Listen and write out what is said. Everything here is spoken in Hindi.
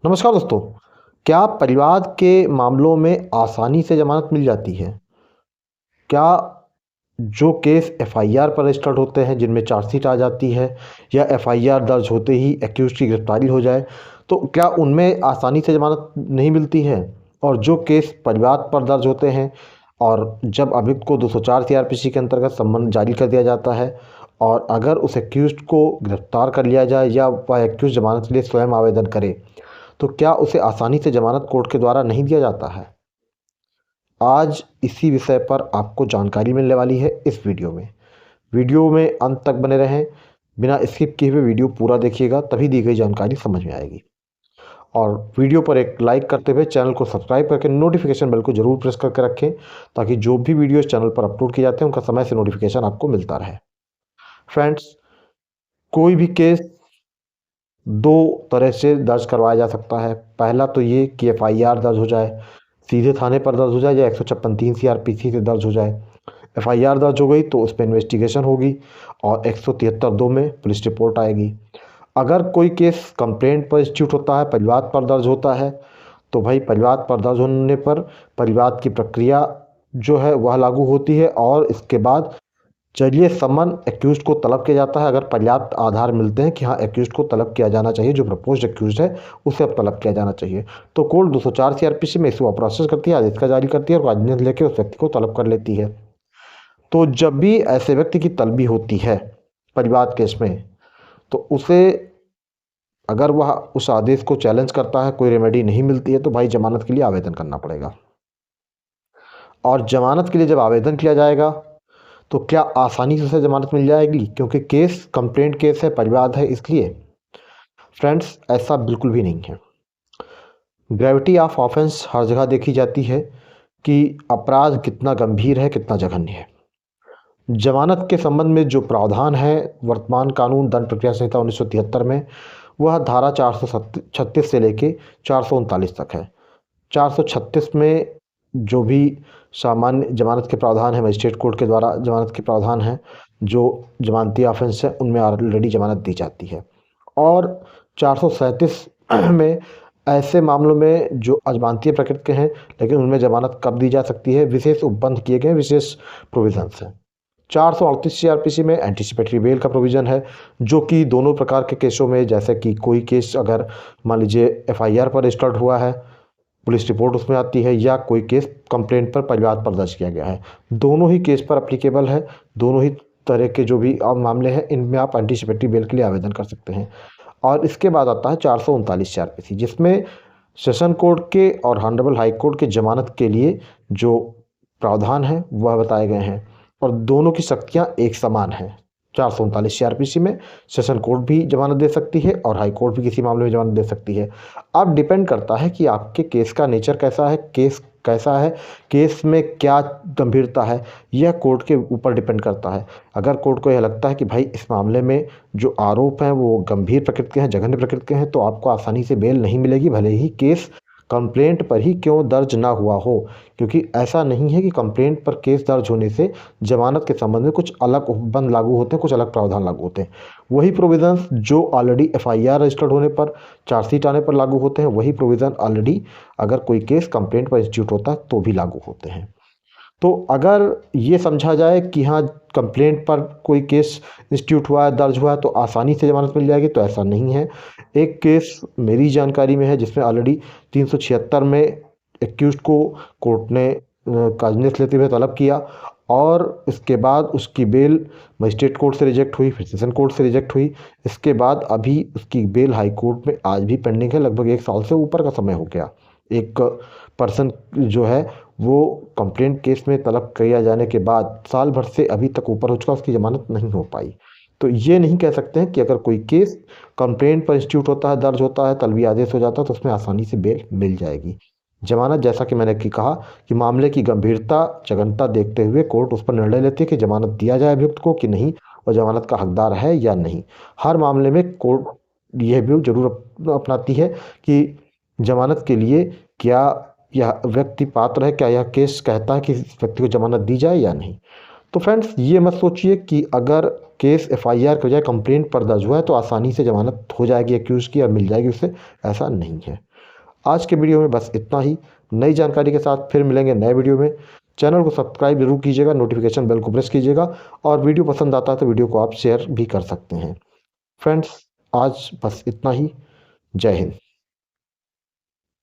नमस्कार दोस्तों। क्या परिवार के मामलों में आसानी से ज़मानत मिल जाती है? क्या जो केस एफआईआर पर रजिस्टर्ड होते हैं, जिनमें चार्जशीट आ जाती है या एफआईआर दर्ज होते ही एक्यूज़ की गिरफ्तारी हो जाए, तो क्या उनमें आसानी से ज़मानत नहीं मिलती है? और जो केस परिवार पर दर्ज होते हैं और जब अभियुक्त को 204 सीआरपीसी के अंतर्गत सम्मन जारी कर दिया जाता है और अगर उस एक्यूज़्ड को गिरफ्तार कर लिया जाए या वह एक्यूज़ ज़मानत के लिए स्वयं आवेदन करे, तो क्या उसे आसानी से ज़मानत कोर्ट के द्वारा नहीं दिया जाता है? आज इसी विषय पर आपको जानकारी मिलने वाली है इस वीडियो में। वीडियो में अंत तक बने रहें, बिना स्किप किए हुए वीडियो पूरा देखिएगा, तभी दी गई जानकारी समझ में आएगी। और वीडियो पर एक लाइक करते हुए चैनल को सब्सक्राइब करके नोटिफिकेशन बेल को ज़रूर प्रेस करके रखें, ताकि जो भी वीडियो इस चैनल पर अपलोड किए जाते हैं उनका समय से नोटिफिकेशन आपको मिलता रहे। फ्रेंड्स, कोई भी केस दो तरह से दर्ज करवाया जा सकता है। पहला तो ये कि एफआईआर दर्ज हो जाए, सीधे थाने पर दर्ज हो जाए या 156(3) सीआरपीसी से दर्ज हो जाए। एफआईआर दर्ज हो गई तो उस पर इन्वेस्टिगेशन होगी और 173(2) में पुलिस रिपोर्ट आएगी। अगर कोई केस कंप्लेंट पर इंस्टीट्यूट होता है, परिवाद पर दर्ज होता है, तो भाई परिवाद पर दर्ज होने पर परिवाद की प्रक्रिया जो है वह लागू होती है और इसके बाद चलिए समन एक्यूज़्ड को तलब किया जाता है। अगर पर्याप्त आधार मिलते हैं कि हाँ एक्यूज़्ड को तलब किया जाना चाहिए, जो प्रपोज्ड एक्यूज़्ड है उसे अब तलब किया जाना चाहिए, तो कोर्ट 204 सीआरपीसी में इसको प्रोसेस करती है, आदेश जारी करती है और आदेश लेकर उस व्यक्ति को तलब कर लेती है। तो जब भी ऐसे व्यक्ति की तलबी होती है परिवाद केस में, तो उसे अगर वह उस आदेश को चैलेंज करता है, कोई रेमेडी नहीं मिलती है, तो भाई जमानत के लिए आवेदन करना पड़ेगा। और जमानत के लिए जब आवेदन किया जाएगा तो क्या आसानी से उसे ज़मानत मिल जाएगी? क्योंकि केस कंप्लेंट केस है, परिवाद है, इसलिए? फ्रेंड्स, ऐसा बिल्कुल भी नहीं है। ग्रेविटी ऑफ ऑफेंस हर जगह देखी जाती है कि अपराध कितना गंभीर है, कितना जघन्य है। जमानत के संबंध में जो प्रावधान है वर्तमान कानून दंड प्रक्रिया संहिता 1973 में, वह धारा 436 से लेके 439 तक है। 436 में जो भी सामान्य जमानत के प्रावधान है, मजिस्ट्रेट कोर्ट के द्वारा जमानत के प्रावधान हैं, जो जमानती ऑफेंस है उनमें ऑलरेडी जमानत दी जाती है। और 437 में ऐसे मामलों में जो अजमानतीय प्रकृति के हैं, लेकिन उनमें जमानत कब दी जा सकती है, विशेष उपबंध किए गए विशेष प्रोविजंस हैं। 438 सीआरपीसी में एंटीसिपेटरी बेल का प्रोविज़न है, जो कि दोनों प्रकार के केसों में, जैसे कि कोई केस अगर मान लीजिए एफआईआर पर रजिस्टर्ड हुआ है, पुलिस रिपोर्ट उसमें आती है, या कोई केस कंप्लेंट पर परिवाद पर दर्ज किया गया है, दोनों ही केस पर अप्लीकेबल है। दोनों ही तरह के जो भी मामले हैं, इनमें आप एंटीसिपेटरी बेल के लिए आवेदन कर सकते हैं। और इसके बाद आता है 439 सीआरपीसी, जिसमें सेशन कोर्ट के और हॉनरेबल हाई कोर्ट के जमानत के लिए जो प्रावधान है वह बताए गए हैं और दोनों की शक्तियां एक समान हैं। 439 सीआरपीसी में सेशन कोर्ट भी जमानत दे सकती है और हाई कोर्ट भी किसी मामले में जमानत दे सकती है। अब डिपेंड करता है कि आपके केस का नेचर कैसा है, केस कैसा है, केस में क्या गंभीरता है, यह कोर्ट के ऊपर डिपेंड करता है। अगर कोर्ट को यह लगता है कि भाई इस मामले में जो आरोप हैं वो गंभीर प्रकृति के हैं, जघन्य प्रकृति के हैं, तो आपको आसानी से बेल नहीं मिलेगी, भले ही केस कंप्लेंट पर ही क्यों दर्ज ना हुआ हो। क्योंकि ऐसा नहीं है कि कंप्लेंट पर केस दर्ज होने से जमानत के संबंध में कुछ अलग उपबंध लागू होते हैं, कुछ अलग प्रावधान लागू होते हैं। वही प्रोविजंस जो ऑलरेडी एफआईआर रजिस्टर्ड होने पर, चार्जशीट आने पर लागू होते हैं, वही प्रोविज़न ऑलरेडी अगर कोई केस कंप्लेंट पर इंस्टीट्यूट होता है तो भी लागू होते हैं। तो अगर ये समझा जाए कि हाँ कंप्लेंट पर कोई केस इंस्टीट्यूट हुआ है, दर्ज हुआ है, तो आसानी से ज़मानत मिल जाएगी, तो ऐसा नहीं है। एक केस मेरी जानकारी में है जिसमें ऑलरेडी 376 में एक्यूज़्ड को कोर्ट ने कागज़ लेते हुए तलब किया और इसके बाद उसकी बेल मजिस्ट्रेट कोर्ट से रिजेक्ट हुई, फिर सेशन कोर्ट से रिजेक्ट हुई। इसके बाद अभी उसकी बेल हाई कोर्ट में आज भी पेंडिंग है, लगभग 1 साल से ऊपर का समय हो गया। एक पर्सन जो है वो कंप्लेंट केस में तलब किया जाने के बाद साल भर से अभी तक ऊपर हो चुका, उसकी ज़मानत नहीं हो पाई। तो ये नहीं कह सकते हैं कि अगर कोई केस कंप्लेंट पर इंस्टीट्यूट होता है, दर्ज होता है, तलबी आदेश हो जाता है, तो उसमें आसानी से बेल मिल जाएगी। जमानत, जैसा कि मैंने कहा कि मामले की गंभीरता जघन्यता देखते हुए कोर्ट उस पर निर्णय लेती है कि जमानत दिया जाए अभियुक्त को कि नहीं, और जमानत का हकदार है या नहीं। हर मामले में कोर्ट यह भी जरूर अपनाती है कि जमानत के लिए क्या यह व्यक्ति पात्र है, क्या यह केस कहता है कि इस व्यक्ति को जमानत दी जाए या नहीं। तो फ्रेंड्स ये मत सोचिए कि अगर केस एफआईआर के बजाय कंप्लेंट पर दर्ज हुआ है तो आसानी से जमानत हो जाएगी एक्यूज की और मिल जाएगी उससे। ऐसा नहीं है। आज के वीडियो में बस इतना ही। नई जानकारी के साथ फिर मिलेंगे नए वीडियो में। चैनल को सब्सक्राइब जरूर कीजिएगा, नोटिफिकेशन बेल को प्रेस कीजिएगा और वीडियो पसंद आता है तो वीडियो को आप शेयर भी कर सकते हैं। फ्रेंड्स आज बस इतना ही। जय हिंद।